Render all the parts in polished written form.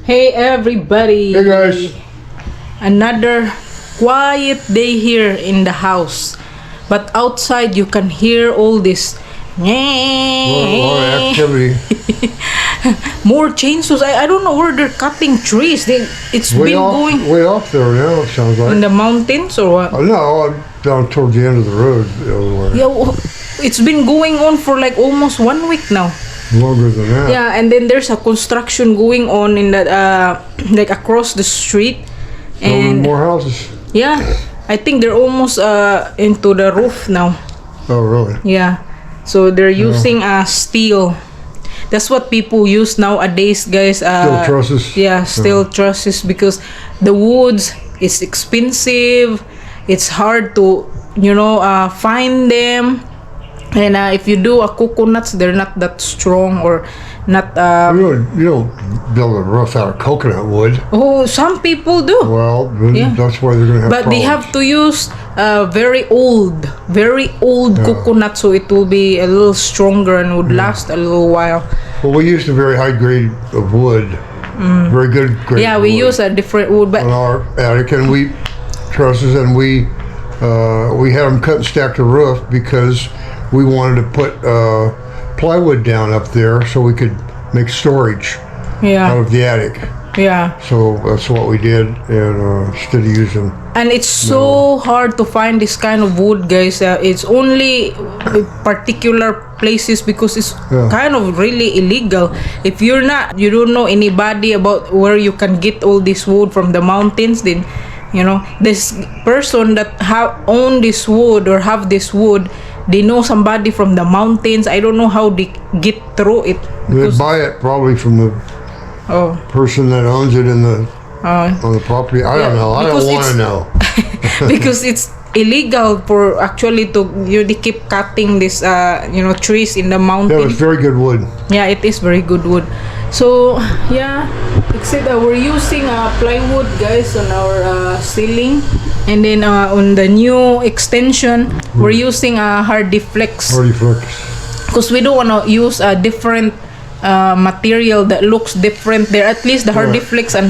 Hey everybody! Hey guys! Another quiet day here in the house. But outside you can hear all this A lot of activity. more chainsaws. I don't know where they're cutting trees. It's been going Way off there now, it sounds like. in the mountains or what? No, down towards the end of the road the other way. Yeah, it's been going on for like almost 1 week now. Longer than that. Yeah, and then there's a construction going on in that like across the street. Building And more houses. yeah, I think they're almost into the roof now. Oh, really? Yeah, so they're using steel. That's what people use nowadays, guys. Steel trusses. Yeah, steel trusses, because the woods is expensive. It's hard to find them. And if you do a coconuts, they're not that strong or not. You don't build a roof out of coconut wood. Oh, some people do. Well, then Yeah. that's why they're going to have But they problems. have to use very old coconut, so it will be a little stronger and would last a little while. Well, we used a very high grade of wood. Very good grade. Yeah, of we wood use a different wood, but on our attic, and we trusses, and we had them cut and stack the roof because we wanted to put plywood down up there so we could make storage out yeah, of the attic. yeah. So that's what we did, and instead of using. And it's so hard to find this kind of wood, guys. It's only particular places because it's kind of really illegal. If you don't know anybody about where you can get all this wood from the mountains, then this person that own this wood or have this wood, they know somebody from the mountains. I don't know how they get through it. They buy it probably from the Oh, person that owns it on the property. I don't know. I don't because want to know. because it's illegal for actually they keep cutting this trees in the Yeah, mountain. it's very good wood. Yeah, it is very good wood. So yeah, except that we're using plywood, guys, on our ceiling, and then on the new extension we're using Hardiflex, Hardy flex. because we don't want to use a different material that looks different. There, at least the Hardiflex and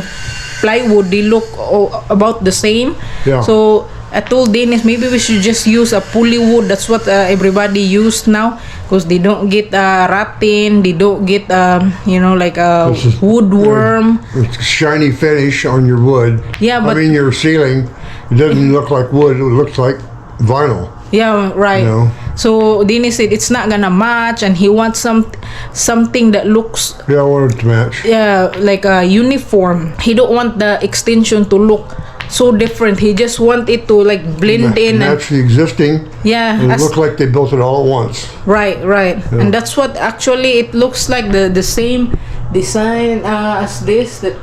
plywood, they look about the same. Yeah. So I told Dennis maybe we should just use a pulley wood. That's what everybody use now, because they don't get rotten. They don't get like a This is- woodworm. It's shiny finish on your wood. Yeah, but your ceiling, it doesn't look like wood. It looks like vinyl. yeah, right. No. So Dennis said it's not gonna match, and he wants something that looks Yeah, I want it to match. like a uniform. He don't want the extension to look so different. He just want it to like blend in and Match the existing. yeah, And it looked like they built it all at once. right. And that's what actually it looks like, the same design as this. That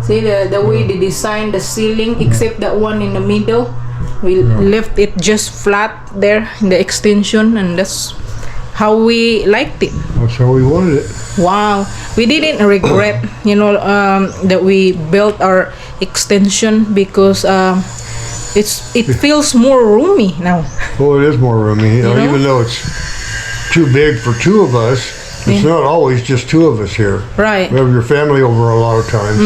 see the way they designed the ceiling, except that one in the middle. We left it just flat there in the extension, and that's how we liked it. That's how we wanted it. Wow, we didn't regret, that we built our extension, because it feels more roomy now. Well, it is more roomy. You know? Even though it's too big for two of us, it's not always just two of us here. Right. You have your family over a lot of times.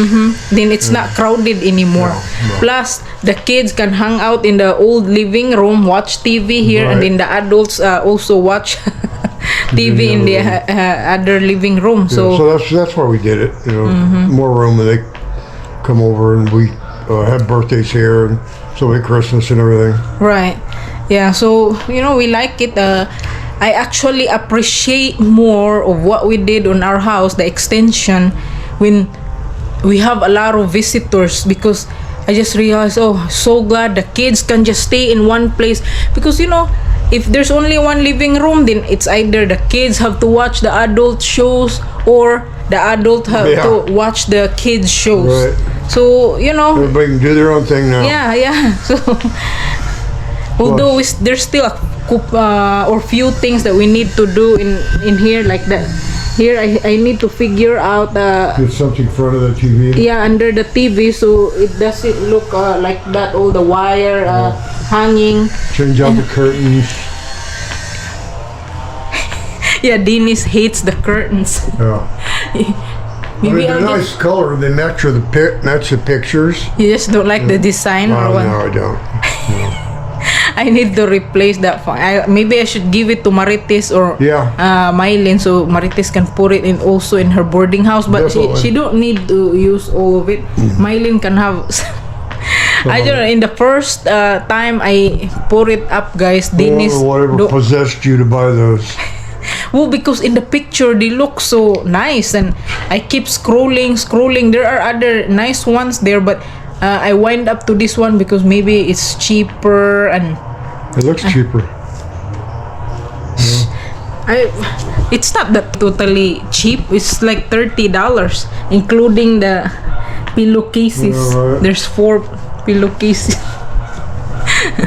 Then it's not crowded anymore. No. Plus, the kids can hang out in the old living room, watch TV here, and Right. then the adults also watch TV in the other living room. So that's why we did it. More room, and they come over, and we have birthdays here, and so we Christmas and everything. Right. Yeah, so we like it. I actually appreciate more of what we did on our house, the extension, when we have a lot of visitors, because I just realized, so glad the kids can just stay in one place, because if there's only one living room, then it's either the kids have to watch the adult shows or the adult have to watch the kids shows. Right. So Everybody can do their own thing now. yeah. So although there's still or few things that we need to do in here, like that. Here I need to figure out Get something in front of the TV. under the TV, so it doesn't look like that, all the wire hanging. Change out the curtains. Yeah, Dennis hates the curtains. Yeah. Maybe They're I'll a nice color. They match the pictures. You just don't like the design or Oh, what? no, I don't. I need to replace that phone. Maybe I should give it to Marites or Yeah. Mylene, so Marites can put it in also in her boarding house. But Definitely. she don't need to use all of it. Mylene can have. I don't know. In the first time I put it up, guys, Dennis. Whatever possessed you to buy those. Well, because in the picture they look so nice, and I keep scrolling. There are other nice ones there, but I wind up to this one because maybe it's cheaper and. It looks cheaper. It's not that totally cheap. It's like $30, including the pillowcases. Yeah, right. There's 4 pillowcases.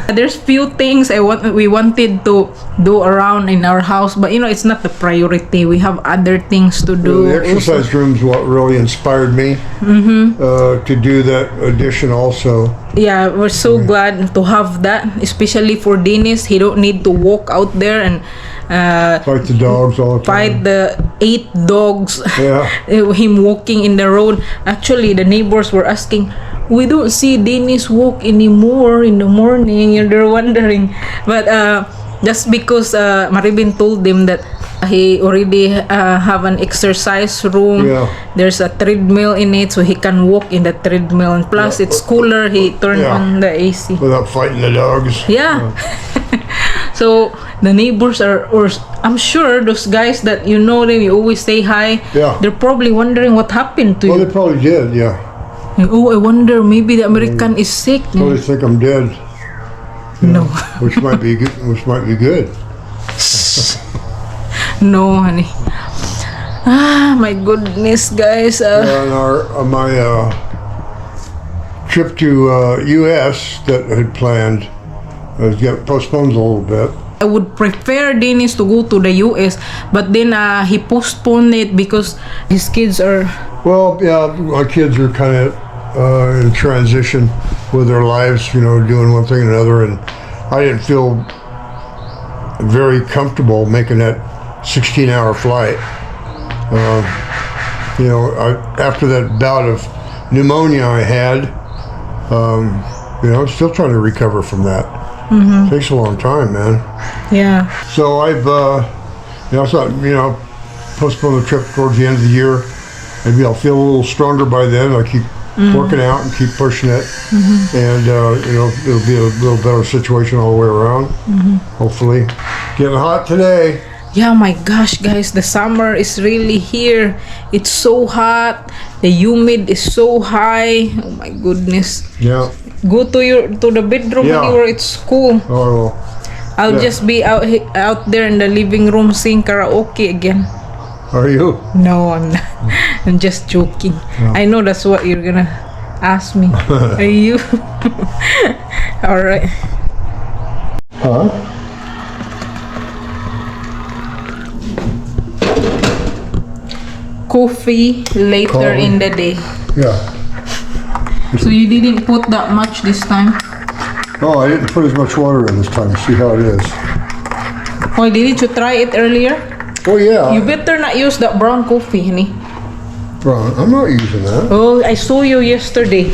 There's few things we wanted to do around in our house, but it's not the priority. We have other things to do. The exercise room's what really inspired me to do that addition also. Yeah, we're so glad to have that, especially for Dennis. He don't need to walk out there and Fight the dogs all the time. fight the 8 dogs. Yeah. Him walking in the road. Actually, the neighbors were asking, we don't see Dennis walk anymore in the morning. They're wondering. But just because Maribin told them that he already have an exercise room. Yeah. There's a treadmill in it, so he can walk in the treadmill. And plus, it's cooler. He turned Yeah. on the AC. Without fighting the dogs. Yeah. So the neighbors or I'm sure those guys that you know them, you always say hi. Yeah. They're probably wondering what happened to Well, you. they probably did, yeah. Oh, I wonder, maybe the American is sick. Probably think I'm dead. No. Which might be good. Which might be good. No, honey. Ah, my goodness, guys. On my trip to U.S. that I had planned got postponed a little bit. I would prefer Dennis to go to the US, but then he postponed it because his kids are. Well, yeah, my kids are kind of in transition with their lives, doing one thing and another, and I didn't feel very comfortable making that 16-hour flight. After that bout of pneumonia I had, I'm still trying to recover from that. Mm-hmm. Takes a long time, man. Yeah. So I've, I thought, postpone the trip towards the end of the year. Maybe I'll feel a little stronger by then. I'll keep working out and keep pushing it. And, it'll be a little better situation all the way around. Hopefully. Getting hot today. Yeah, my gosh, guys, the summer is really here. It's so hot. The humid is so high. Oh my goodness. Yeah. Go to the bedroom Yeah. where it's cool. Oh, well. I'll Yeah. just be out there in the living room sing karaoke again. Are you? No, I'm not. I'm just joking. I know that's what you're gonna ask me. Are you? All right. Huh? Coffee later Coffee. in the day. Yeah. So you didn't put that much this time? Oh, I didn't put as much water in this time. See how it is. Why didn't you try it earlier? Oh, yeah. You better not use that brown coffee, honey. Bro, I'm not using that. Oh, I saw you yesterday.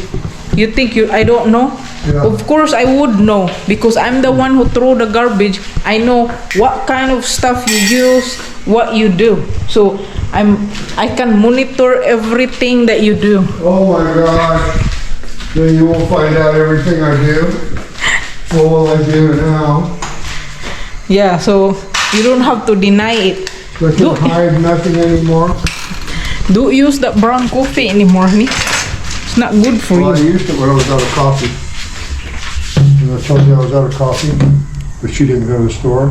You think I don't know? Yeah. Of course I would know because I'm the one who throw the garbage. I know what kind of stuff you use, what you do. So I can monitor everything that you do. Oh my gosh. Then you will find out everything I do. What will I do now? Yeah, so you don't have to deny it. I can hide nothing anymore. Don't use that brown coffee anymore, honey. It's not good for Well, I you. used it when I was out of coffee. And I told you I was out of coffee, but she didn't go to the store.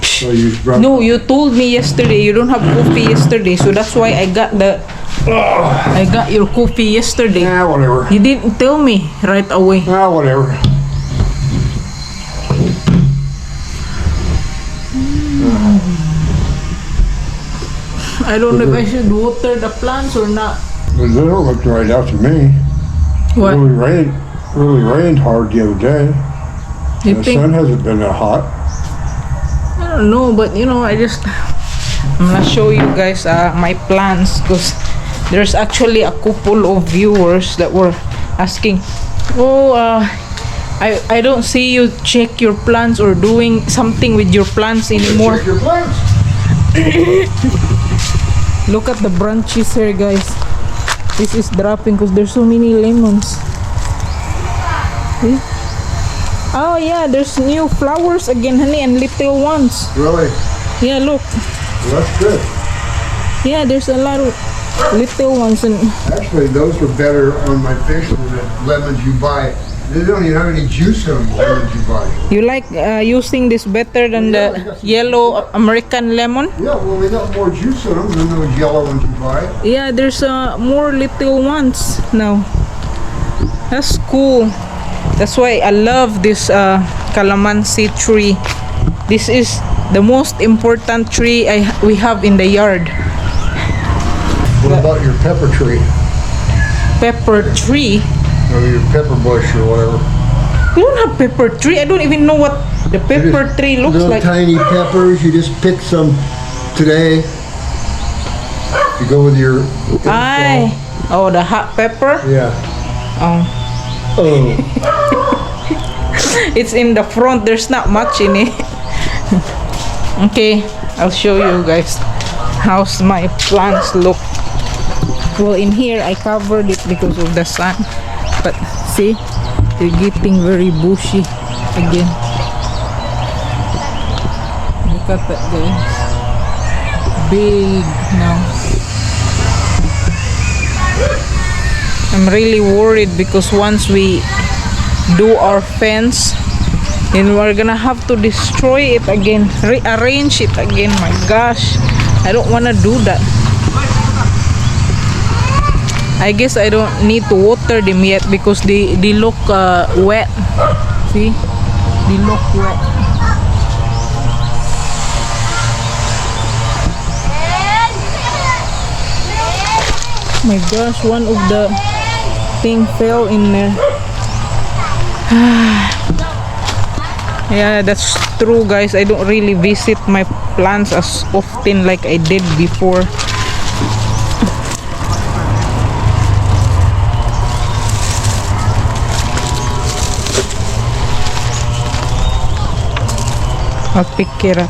So I used brown. No, you told me yesterday you don't have coffee yesterday, so that's why I got your coffee yesterday. Ah, whatever. You didn't tell me right away. Ah, whatever. I don't know if I should water the plants or not. But they don't look right out to me. What? Really rained hard the other day. You The think? sun hasn't been that hot. I don't know, but I'm gonna show you guys my plants because there's actually a couple of viewers that were asking, oh, I don't see you check your plants or doing something with your plants anymore. Check your plants. Look at the branches here, guys. This is dropping because there's so many lemons. See? Oh yeah, there's new flowers again, honey, and little ones. Really? Yeah, look. Well, that's good. Yeah, there's a lot of little ones, and Actually, those are better on my fish than the lemons you buy. They don't even have any juice in them, the lemons you buy. you like using this better than the yellow American lemon? Yeah, well, they got more juice in them than those yellow ones you buy. Yeah, there's more little ones now. That's cool. That's why I love this calamansi tree. This is the most important tree we have in the yard. What about your pepper tree? Pepper tree? Or your pepper bush or whatever? We don't have pepper tree. I don't even know what the pepper tree looks Little like. tiny peppers. You just pick some today. You go with your. Ay, oh, the hot pepper. Yeah. Oh, Oh. it's in the front. There's not much in it. Okay, I'll show you guys how's my plants look. Well, in here I covered it because of the sun, but see, they're getting very bushy again. Look at that, guys. Big now. I'm really worried because once we do our fence, then we're gonna have to destroy it again, rearrange it again. My gosh, I don't wanna do that. I guess I don't need to water them yet because they look wet. See, they look wet. My gosh, one of the thing fell in there. Yeah, that's true, guys. I don't really visit my plants as often like I did before. I'll pick it up.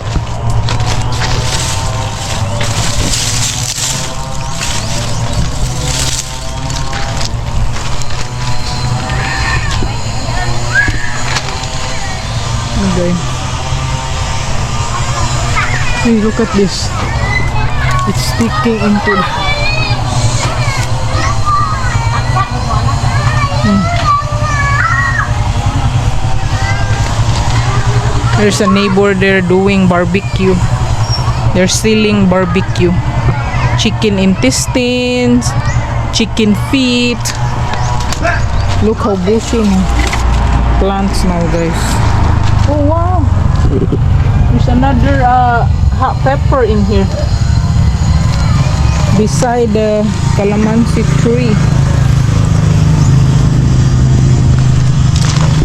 Okay. Hey, look at this. It's sticking into There's a neighbor there doing barbecue. They're selling barbecue. Chicken intestines, chicken feet. Look how bushy now. Plants now, guys. Oh wow! There's another hot pepper in here. Beside the calamansi tree.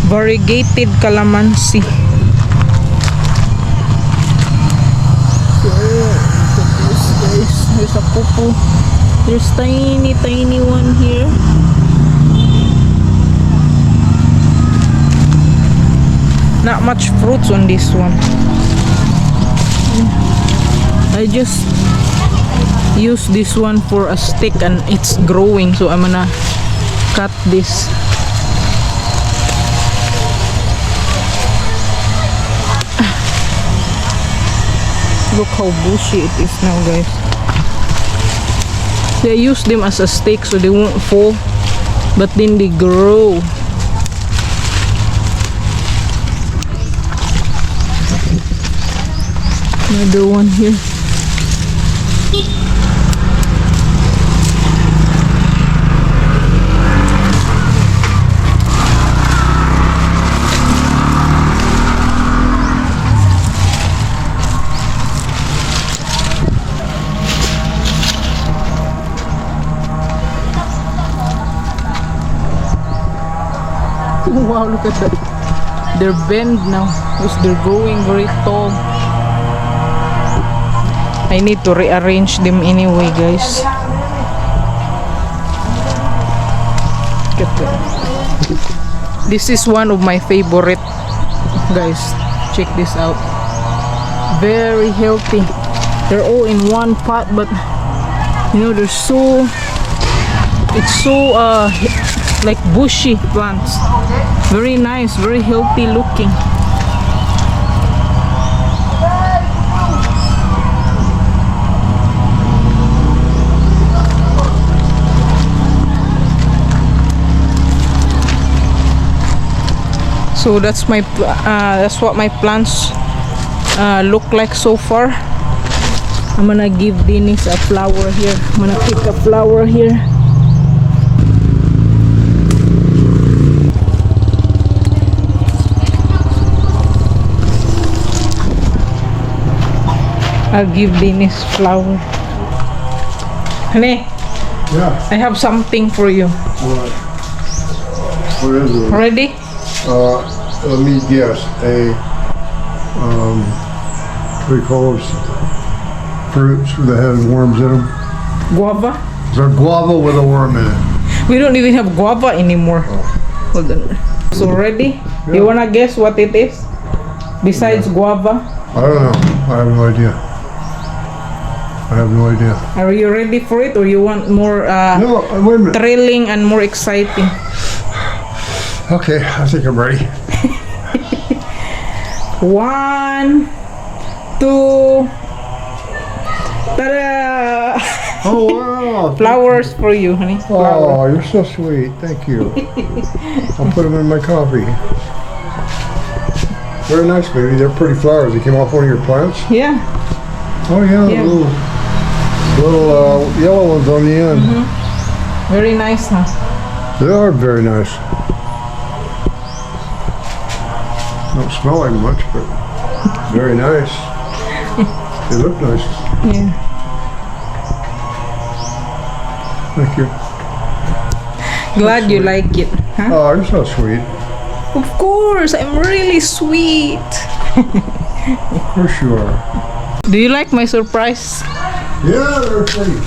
Variegated calamansi. There's a couple. There's tiny one here. Not much fruits on this one. I just use this one for a stick and it's growing, so I'm gonna cut this. Look how bushy it is now, guys. They use them as a stake so they won't fall, but then they grow. Another one here. Wow, look at that. They're bent now because they're growing very tall. I need to rearrange them anyway, guys. This is one of my favorite, guys. Check this out. Very healthy. They're all in one pot, but you know, it's so like bushy plants. Very nice, very healthy looking. So that's what my plants look like so far. I'm gonna give Dennis a flower here. I'm gonna pick a flower here. I'll give Dennis flower. Honey, Yeah. I have something for you. What? What is it? Ready? Let me guess. What do you call those fruits that have worms in them? Guava? It's a guava with a worm in it. We don't even have guava anymore. Hold on. So ready? You wanna guess what it is? Besides guava? I don't know. I have no idea. Are you ready for it, or you want more No, wait a minute. thrilling and more exciting? Okay, I think I'm ready. 1, 2, ta-da! Oh, wow. Flowers for you, honey. Flower. Oh, you're so sweet. Thank you. I'll put them in my coffee. Very nice, baby. They're pretty flowers. They came off one of your plants? Yeah. Oh, yeah. Yeah. Little yellow ones on the end. Very nice, huh? They are very nice. Don't smell like much, but very nice. They look nice. Yeah. Thank you. Glad you like it, huh? Oh, you're so sweet. Of course, I'm really sweet. Of course you are. Do you like my surprise? Yeah, they're pretty.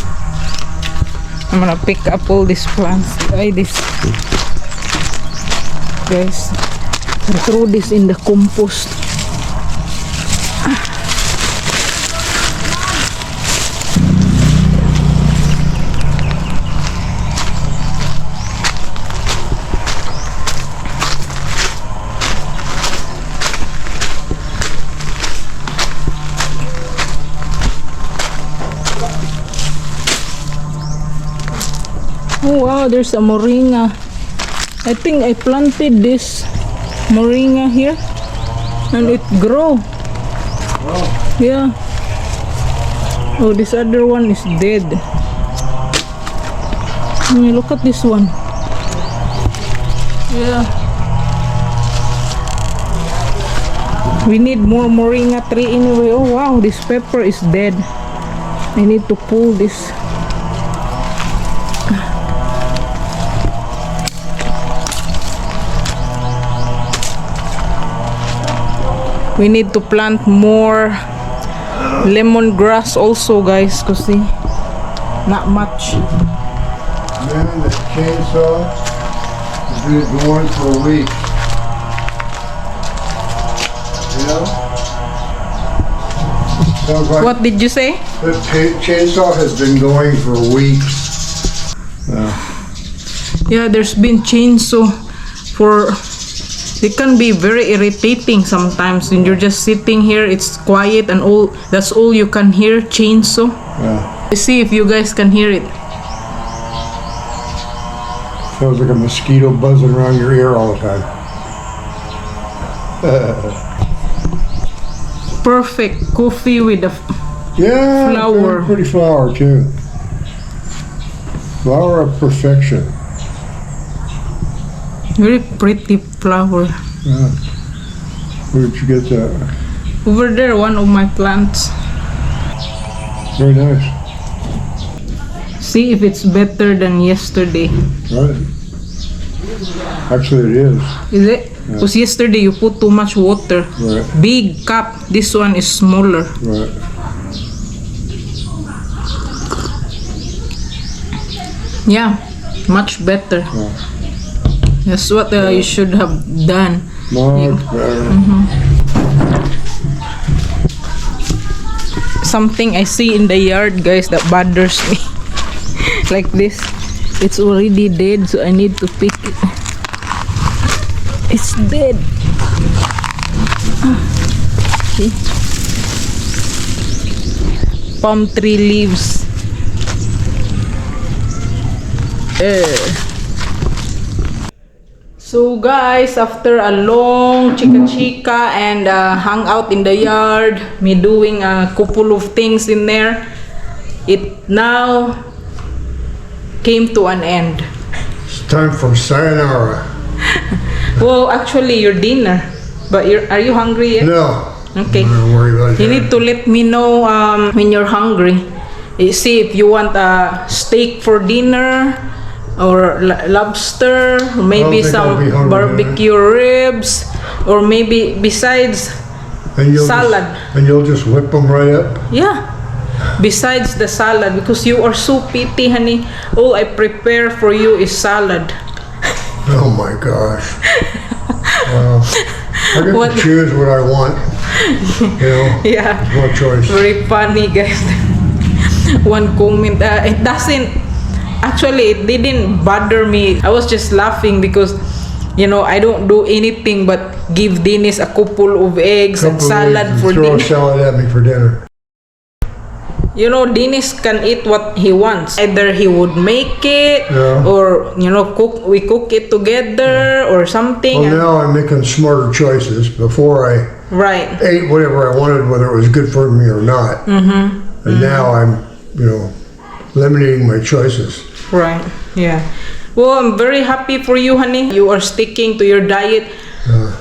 I'm gonna pick up all these plants. This. Guys, I throw this in the compost. Oh wow, there's a moringa. I think I planted this moringa here and it grow. Wow. Yeah. Oh, this other one is dead. Look at this one. Yeah. We need more moringa tree anyway. Oh wow, this pepper is dead. I need to pull this. We need to plant more lemongrass also, guys, because see, not much. Man, the chainsaw has been going for a week. You know? Sounds like What did you say? the chainsaw has been going for weeks. Yeah, there's been chainsaw for... It can be very irritating sometimes when you're just sitting here, it's quiet and all, that's all you can hear, chainsaw. Yeah. Let's see if you guys can hear it. Sounds like a mosquito buzzing around your ear all the time. Perfect coffee with a... Yeah, Flower. Pretty flower too. Flower of perfection. Very pretty flower. Yeah. Where did you get that? Over there, one of my plants. Very nice. See if it's better than yesterday. Right. Actually, it is. Is it? Because yesterday you put too much water. Right. Big cup. This one is smaller. Right. Yeah, much better. Yeah. That's what you should have done. Much better. Something I see in the yard, guys, that bothers me. Like this. It's already dead, so I need to pick it. It's dead. Okay. Palm tree leaves. So guys, after a long chika and hang out in the yard, me doing a couple of things in there, it now came to an end. It's time for sayonara. Well, actually your dinner, but are you hungry yet? No. Okay. Don't worry about You that. need to let me know when you're hungry. You see if you want a steak for dinner or lobster, or maybe think I'll some be hungry, barbecue ribs, or maybe besides And salad. And you'll just whip them right up? Yeah. Besides the salad, because you are so pity, honey. All I prepare for you is salad. Oh my gosh. Wow. I get What- to choose what I want. You know, Yeah. what choice. Very funny, guys. One comment, it doesn't, actually it didn't bother me. I was just laughing because, you know, I don't do anything but give Dennis a couple of eggs and Couple of salad eggs and for throw a dinner. salad at me for dinner. You know, Dennis can eat what he wants. Either he would make it, Yeah. or, you know, we cook it together or something. Well, now I'm making smarter choices. Before I Right. ate whatever I wanted, whether it was good for me or not. And now I'm, you know, limiting my choices. Right. Yeah. Well, I'm very happy for you, honey. You are sticking to your diet.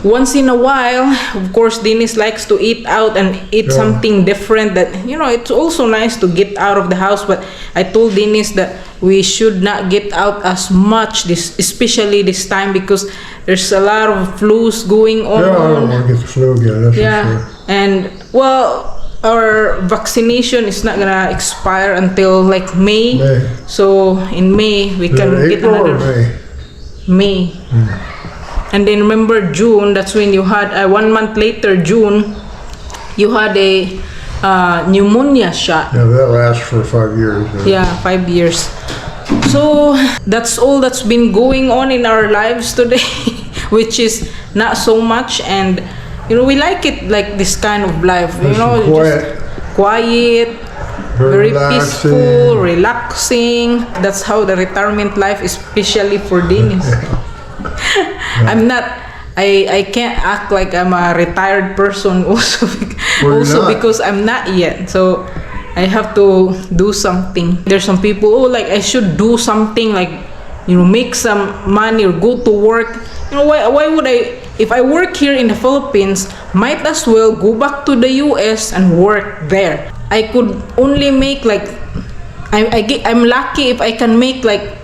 Once in a while, of course, Dennis likes to eat out and eat Yeah. something different. That, you know, it's also nice to get out of the house. But I told Dennis that we should not get out as much, especially this time, because there's a lot of flus going on. Yeah, I don't want to get the flu again, that's for Yeah, sure. and well, our vaccination is not gonna expire until like May. May. So in May we Is it can get April or another May? May. And then remember June, that's when you had 1 month later, June, you had a pneumonia shot. Yeah, that lasts for 5 years. Yeah, 5 years. So that's all that's been going on in our lives today, which is not so much. And you know, we like it like this kind of life. You Nice know, and quiet. just quiet, very relaxing. peaceful, relaxing. That's how the retirement life, especially for Dennis. I'm not. I can't act like I'm a retired person also, Well, you're also not. because I'm not yet. So I have to do something. There's some people, oh, like I should do something, like, you know, make some money or go to work. You know, why would I, if I work here in the Philippines, might as well go back to the US and work there. I could only make like, I'm lucky if I can make like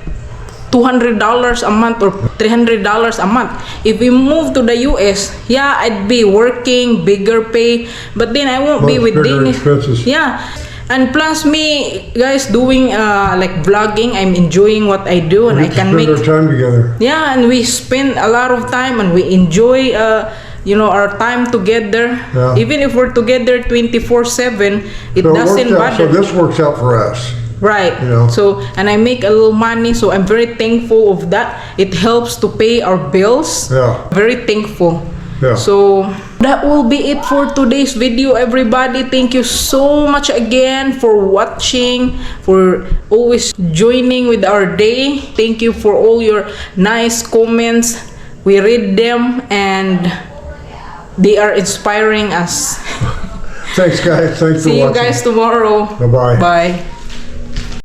$200 a month or $300 a month. If we move to the US, yeah, I'd be working, bigger pay, but then I won't be Much with bigger Dennis. expenses. Yeah. And plus me, guys, doing like vlogging, I'm enjoying what I do, and We I get to can spend make, our time together. yeah, and we spend a lot of time and we enjoy you know, our time together. Yeah. Even if we're together 24/7, it So, doesn't bother. so this works out for us. Right. You know. So, and I make a little money, so I'm very thankful of that. It helps to pay our bills. Yeah. Very thankful. Yeah. So that will be it for today's video, everybody. Thank you so much again for watching, for always joining with our day. Thank you for all your nice comments. We read them and they are inspiring us. Thanks, guys. Thanks for See you watching. guys tomorrow. Bye-bye. Bye.